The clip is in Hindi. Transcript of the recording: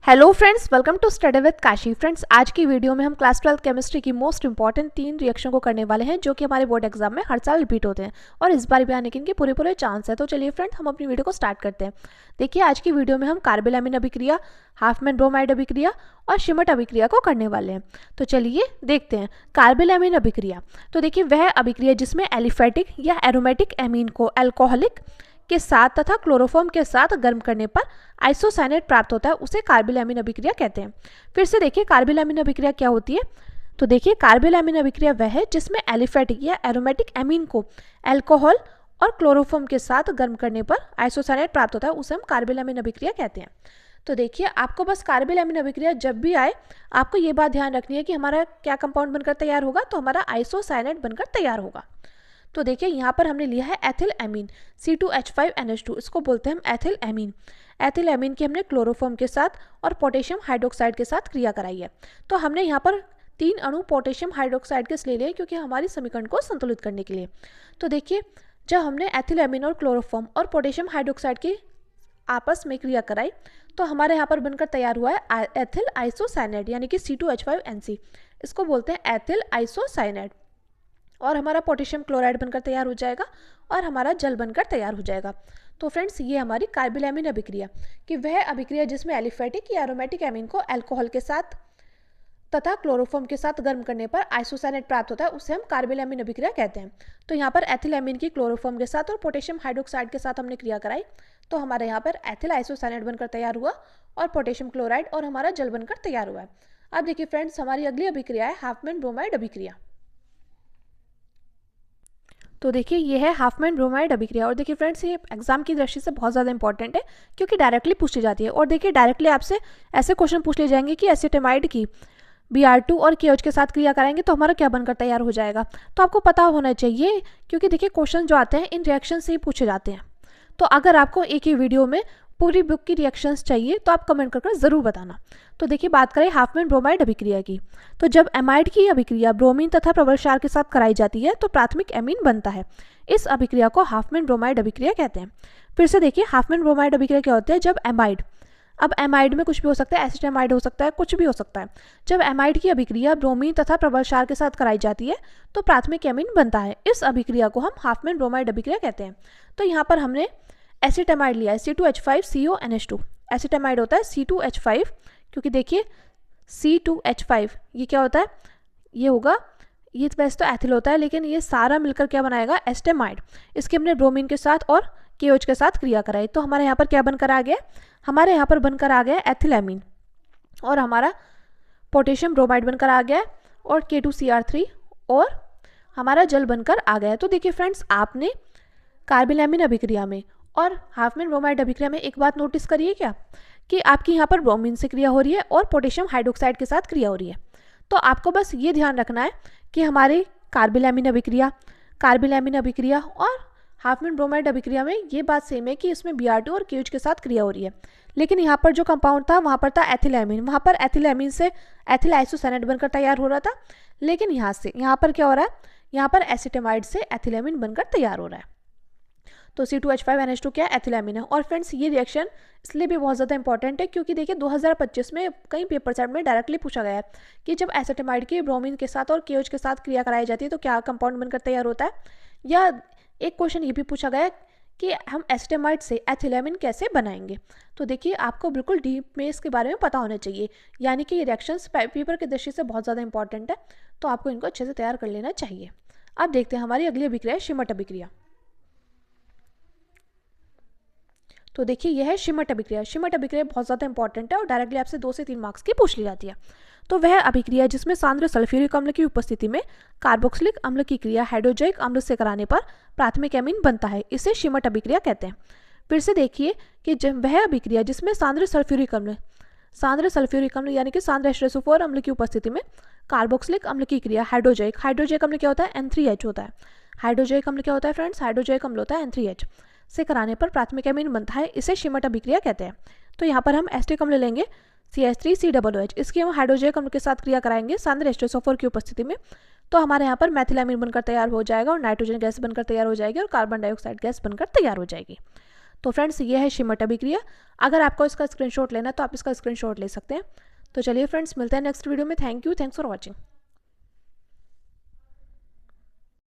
Hello friends, welcome to study with Kashi. Friends, आज की वीडियो में हम क्लास 12 केमिस्ट्री की मोस्ट इंपॉर्टेंट 3 रिएक्शन को करने वाले हैं जो कि हमारे बोर्ड एग्जाम में हर साल रिपीट होते हैं और इस बार भी आने के इनके पूरे चांस है। तो चलिए फ्रेंड्स, हम अपनी वीडियो को स्टार्ट करते हैं। देखिए, आज की वीडियो में हम कार्बेलामिन अभिक्रिया, हाफमैन ब्रोमाइड अभिक्रिया और शिमट अभिक्रिया को करने वाले हैं। तो चलिए देखते हैं कार्बेलामिन अभिक्रिया। तो देखिए, वह अभिक्रिया जिसमें एलिफेटिक या एरोमेटिक एमीन को अल्कोहलिक के साथ तथा क्लोरोफॉर्म के साथ गर्म करने पर आइसोसाइनेट प्राप्त होता है, उसे कार्बेलामिन अभिक्रिया कहते हैं। फिर से देखिए, कार्बेलामिन अभिक्रिया क्या होती है। तो देखिए, कार्बेलामिन अभिक्रिया वह है जिसमें एलिफेटिक या एरोमेटिक एमीन को अल्कोहल और क्लोरोफॉर्म के साथ गर्म करने पर आइसोसाइनेट प्राप्त होता है, उसे हम कार्बेलामिन अभिक्रिया कहते हैं। तो देखिए, आपको बस कार्बेलामिन अभिक्रिया जब भी आए, आपको ये बात ध्यान रखनी है कि हमारा क्या कंपाउंड बनकर तैयार होगा, तो हमारा आइसोसाइनेट बनकर तैयार होगा। तो देखिए, यहाँ पर हमने लिया है एथिल एमीन C2H5NH2, इसको बोलते हैं हम एथिल एमीन। एथिल एमीन की हमने क्लोरोफॉर्म के साथ और पोटेशियम हाइड्रोक्साइड के साथ क्रिया कराई है। तो हमने यहाँ पर 3 अणु पोटेशियम हाइड्रोक्साइड के लिए लिए क्योंकि हमारी समीकरण को संतुलित करने के लिए। तो देखिए, जब हमने एथिल एमीन और क्लोरोफॉर्म और पोटेशियम हाइड्रोक्साइड की आपस में क्रिया कराई तो हमारे यहाँ पर बनकर तैयार हुआ है एथिल आइसोसाइनेट यानी कि C2H5NC, इसको बोलते हैं एथिल आइसोसाइनेट। और हमारा पोटेशियम क्लोराइड बनकर तैयार हो जाएगा और हमारा जल बनकर तैयार हो जाएगा। तो फ्रेंड्स, ये हमारी कार्बेलामिन अभिक्रिया कि वह अभिक्रिया जिसमें एलिफेटिक या एरोमेटिक एमीन को अल्कोहल के साथ तथा क्लोरोफॉर्म के साथ गर्म करने पर आइसोसाइनेट प्राप्त होता है, उसे हम कार्बेलामिन अभिक्रिया कहते हैं। तो यहाँ पर एथिल एमीन की क्लोरोफॉर्म के साथ और पोटेशियम हाइड्रोक्साइड के साथ हमने क्रिया कराई, तो हमारे यहाँ पर एथिल आइसोसाइनेट बनकर तैयार हुआ और पोटेशियम क्लोराइड और हमारा जल बनकर तैयार हुआ है। अब देखिए फ्रेंड्स, हमारी अगली अभिक्रिया है हाफमैन ब्रोमाइड अभिक्रिया। तो देखिए, ये है हाफमैन ब्रोमाइड अभिक्रिया और देखिए फ्रेंड्स, ये एग्जाम की दृष्टि से बहुत ज़्यादा इंपॉर्टेंट है क्योंकि डायरेक्टली पूछी जाती है। और देखिए, डायरेक्टली आपसे ऐसे क्वेश्चन पूछ लिए जाएंगे कि एसिटामाइड की Br2 और KOH के साथ क्रिया कराएंगे तो हमारा क्या बनकर तैयार हो जाएगा। तो आपको पता होना चाहिए क्योंकि देखिए, क्वेश्चन जो आते हैं इन रिएक्शन से ही पूछे जाते हैं। तो अगर आपको एक ही वीडियो में पूरी बुक की रिएक्शंस चाहिए तो आप कमेंट कर ज़रूर बताना। तो देखिए, बात करें हाफमैन ब्रोमाइड अभिक्रिया की, तो जब एमाइड की अभिक्रिया ब्रोमीन तथा प्रबल क्षार के साथ कराई जाती है तो प्राथमिक एमीन बनता है। इस अभिक्रिया को हाफमैन ब्रोमाइड अभिक्रिया कहते हैं। फिर से देखिए, हाफमैन ब्रोमाइड अभिक्रिया क्या होती है। जब एमाइड, अब एमाइड में कुछ भी हो सकता है, एसिटामाइड हो सकता है, कुछ भी हो सकता है। जब एमाइड की अभिक्रिया ब्रोमीन तथा प्रबल क्षार के साथ कराई जाती है तो प्राथमिक एमीन बनता है। इस अभिक्रिया को हम हाफमैन ब्रोमाइड अभिक्रिया कहते हैं। तो यहाँ पर हमने एसिटामाइड लिया है C2H5CONH2, एसिटामाइड होता है C2H5, क्योंकि देखिए C2H5 ये क्या होता है, ये होगा, ये वैसे तो एथिल होता है लेकिन ये सारा मिलकर क्या बनाएगा, एस्टेमाइड। इसके हमने ब्रोमीन के साथ और KOH के साथ क्रिया कराई तो हमारे यहाँ पर क्या बनकर आ गया, हमारे यहाँ पर बनकर आ गया एथिल एमीन और हमारा पोटेशियम ब्रोमाइड बनकर आ गया और K2Cr3 और हमारा जल बनकर आ गया। तो देखिए फ्रेंड्स, आपने कार्बेलामिन अभिक्रिया में और हाफमैन ब्रोमाइड अभिक्रिया में एक बात नोटिस करिए क्या, कि आपकी यहाँ पर ब्रोमीन से क्रिया हो रही है और पोटेशियम हाइड्रोक्साइड के साथ क्रिया हो रही है। तो आपको बस ये ध्यान रखना है कि हमारी कार्बेलामिन अभिक्रिया और हाफमैन ब्रोमाइड अभिक्रिया में ये बात सेम है कि इसमें Br2 और KOH के साथ क्रिया हो रही है। लेकिन यहाँ पर जो कंपाउंड था वहाँ पर था एथिल एमीन, वहाँ पर एथिल एमीन से एथिल आइसोसाइनेट बनकर तैयार हो रहा था। लेकिन यहाँ पर क्या हो रहा है, यहाँ पर एसिटामाइड से एथिल एमीन बनकर तैयार हो रहा है। तो C2H5NH2 क्या एथिल एमीन है। और फ्रेंड्स, ये रिएक्शन इसलिए भी बहुत ज़्यादा इंपॉर्टेंट है क्योंकि देखिए 2025 में कई पेपर सेट में डायरेक्टली पूछा गया है कि जब एसिटामाइड की ब्रोमीन के साथ और KOH के साथ क्रिया कराई जाती है तो क्या कंपाउंड बनकर तैयार होता है। या एक क्वेश्चन ये भी पूछा गया है कि हम एसिटामाइड से एथिल एमीन कैसे बनाएंगे। तो देखिए, आपको बिल्कुल डीप में इसके बारे में पता होना चाहिए, यानी कि ये रिएक्शंस पेपर की दृष्टि से बहुत ज़्यादा इंपॉर्टेंट है, तो आपको इनको अच्छे से तैयार कर लेना चाहिए। अब देखते हैं हमारी अगली अभिक्रिया है शिमट अभिक्रिया। तो देखिए, यह है शिमट अभिक्रिया। शिमट अभिक्रिया बहुत ज़्यादा इंपॉर्टेंट है और डायरेक्टली आपसे 2 से 3 मार्क्स की पूछ ली जाती है। तो वह अभिक्रिया जिसमें सांद्र सल्फ्यूरिक अम्ल की उपस्थिति में कार्बोक्सिलिक अम्ल की क्रिया हाइड्रोजोइक अम्ल से कराने पर प्राथमिक एमीन बनता है, इसे शिमट अभिक्रिया कहते हैं। फिर से देखिए कि जब वह अभिक्रिया जिसमें सांद्र सल्फ्यूरिक अम्ल यानी कि सांद्र H2SO4 अम्ल की उपस्थिति में कार्बोक्सिलिक अम्ल की क्रिया हाइड्रोजोइक अम्ल क्या होता है, N3H होता है। हाइड्रोजोइक अम्ल क्या होता है फ्रेंड्स, हाइड्रोजोइक अम्ल होता है N3H से कराने पर प्राथमिक एमीन बनता है, इसे शिमट अभिक्रिया कहते हैं। तो यहाँ पर हम एस्टिक अम्ल लेंगे CH3COOH, इसकी हम हाइड्रोजोइक अम्ल के साथ क्रिया कराएंगे सांद्र H2SO4 की उपस्थिति में, तो हमारे यहाँ पर मेथिल एमीन बनकर तैयार हो जाएगा और नाइट्रोजन गैस बनकर तैयार हो जाएगी और कार्बन डाइऑक्साइड गैस बनकर तैयार हो जाएगी। तो फ्रेंड्स ये है शिमट अभिक्रिया। अगर आपको इसका स्क्रीनशॉट लेना है तो आप इसका स्क्रीनशॉट ले सकते हैं। तो चलिए फ्रेंड्स, मिलते हैं नेक्स्ट वीडियो में। Thank you, thanks for watching.